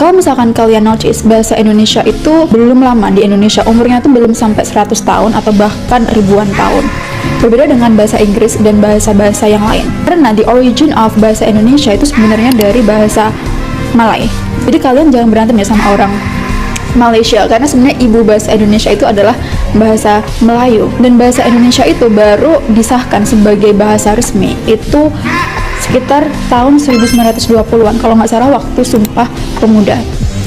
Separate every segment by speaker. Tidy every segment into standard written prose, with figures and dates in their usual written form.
Speaker 1: Kalau misalkan kalian notice, bahasa Indonesia itu belum lama di Indonesia, umurnya tuh belum sampai 100 tahun atau bahkan ribuan tahun. Berbeda dengan bahasa Inggris dan bahasa-bahasa yang lain. Karena the origin of bahasa Indonesia itu sebenarnya dari bahasa Malay. Jadi kalian jangan berantem ya sama orang Malaysia, karena sebenarnya ibu bahasa Indonesia itu adalah bahasa Melayu, dan bahasa Indonesia itu baru disahkan sebagai bahasa resmi itu sekitar tahun 1920-an kalau nggak salah, waktu Sumpah Pemuda.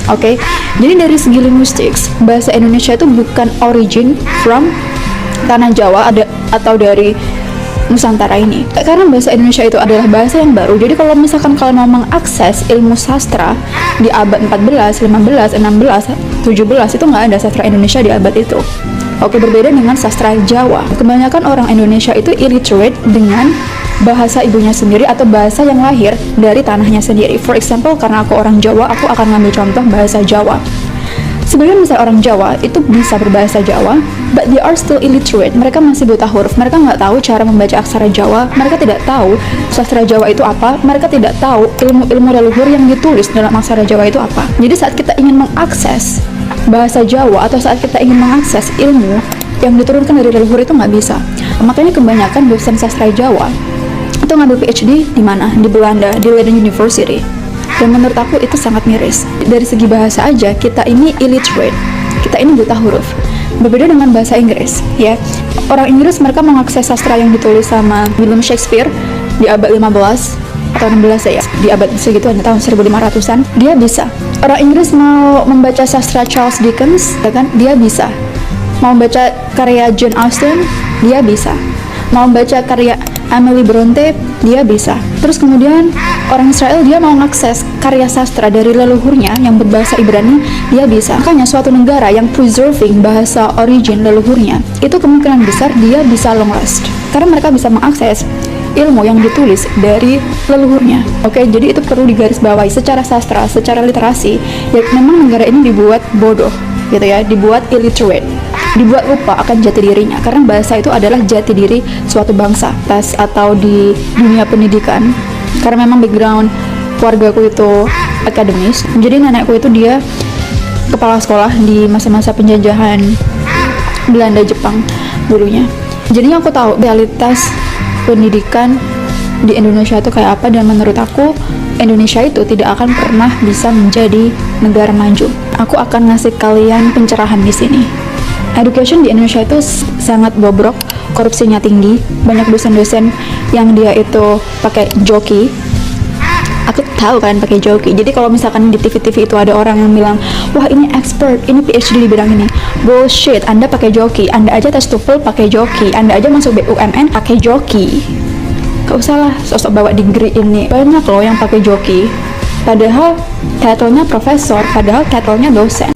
Speaker 1: Oke, jadi dari segi linguistics, bahasa Indonesia itu bukan origin from tanah Jawa atau dari Nusantara ini, karena bahasa Indonesia itu adalah bahasa yang baru. Jadi kalau misalkan kalian mau mengakses ilmu sastra di abad 14, 15, 16, 17, itu nggak ada sastra Indonesia di abad itu. Oke, berbeda dengan sastra Jawa. Kebanyakan orang Indonesia itu illiterate dengan bahasa ibunya sendiri atau bahasa yang lahir dari tanahnya sendiri. For example, karena aku orang Jawa, aku akan ngambil contoh bahasa Jawa. Sebenarnya misalnya orang Jawa itu bisa berbahasa Jawa, but they are still illiterate. Mereka masih buta huruf. Mereka nggak tahu cara membaca aksara Jawa. Mereka tidak tahu sastra Jawa itu apa. Mereka tidak tahu ilmu-ilmu leluhur yang ditulis dalam aksara Jawa itu apa. Jadi saat kita ingin mengakses bahasa Jawa atau saat kita ingin mengakses ilmu yang diturunkan dari leluhur itu nggak bisa. Makanya kebanyakan dosen sastra Jawa itu ngambil PhD di mana? Di Belanda, di Leiden University. Dan menurut aku itu sangat miris. Dari segi bahasa aja, kita ini illiterate, kita ini buta huruf. Berbeda dengan bahasa Inggris, ya. Orang Inggris mereka mengakses sastra yang ditulis sama William Shakespeare di abad 15 atau 16 ya, di abad segitu, tahun 1500-an, dia bisa. Orang Inggris mau membaca sastra Charles Dickens, ya kan, dia bisa. Mau membaca karya Jane Austen, dia bisa. Mau membaca karya Emily Bronte, dia bisa. Terus kemudian orang Israel, dia mau mengakses karya sastra dari leluhurnya yang berbahasa Ibrani, dia bisa. Makanya suatu negara yang preserving bahasa origin leluhurnya, itu kemungkinan besar dia bisa long last, karena mereka bisa mengakses ilmu yang ditulis dari leluhurnya. Oke, jadi itu perlu digarisbawahi secara sastra, secara literasi. Ya memang negara ini dibuat bodoh, gitu ya, dibuat illiterate, dibuat lupa akan jati dirinya, karena bahasa itu adalah jati diri suatu bangsa. Atau di dunia pendidikan, karena memang background keluargaku itu akademis, jadi nenekku itu dia kepala sekolah di masa-masa penjajahan Belanda Jepang dulunya. Jadi aku tahu realitas pendidikan di Indonesia itu kayak apa, dan menurut aku Indonesia itu tidak akan pernah bisa menjadi negara maju. Aku akan ngasih kalian pencerahan di sini. Education di Indonesia itu sangat bobrok, korupsinya tinggi, banyak dosen-dosen yang dia itu pakai joki. Aku tahu kan pakai joki. Jadi kalau misalkan di TV-TV itu ada orang yang bilang, wah ini expert, ini PhD di bidang ini. Bullshit, Anda pakai joki. Anda aja tes TOEFL pakai joki. Anda aja masuk BUMN pakai joki. Gak usah lah sosok bawa degree ini. Banyak loh yang pakai joki. Padahal title-nya profesor, padahal title-nya dosen.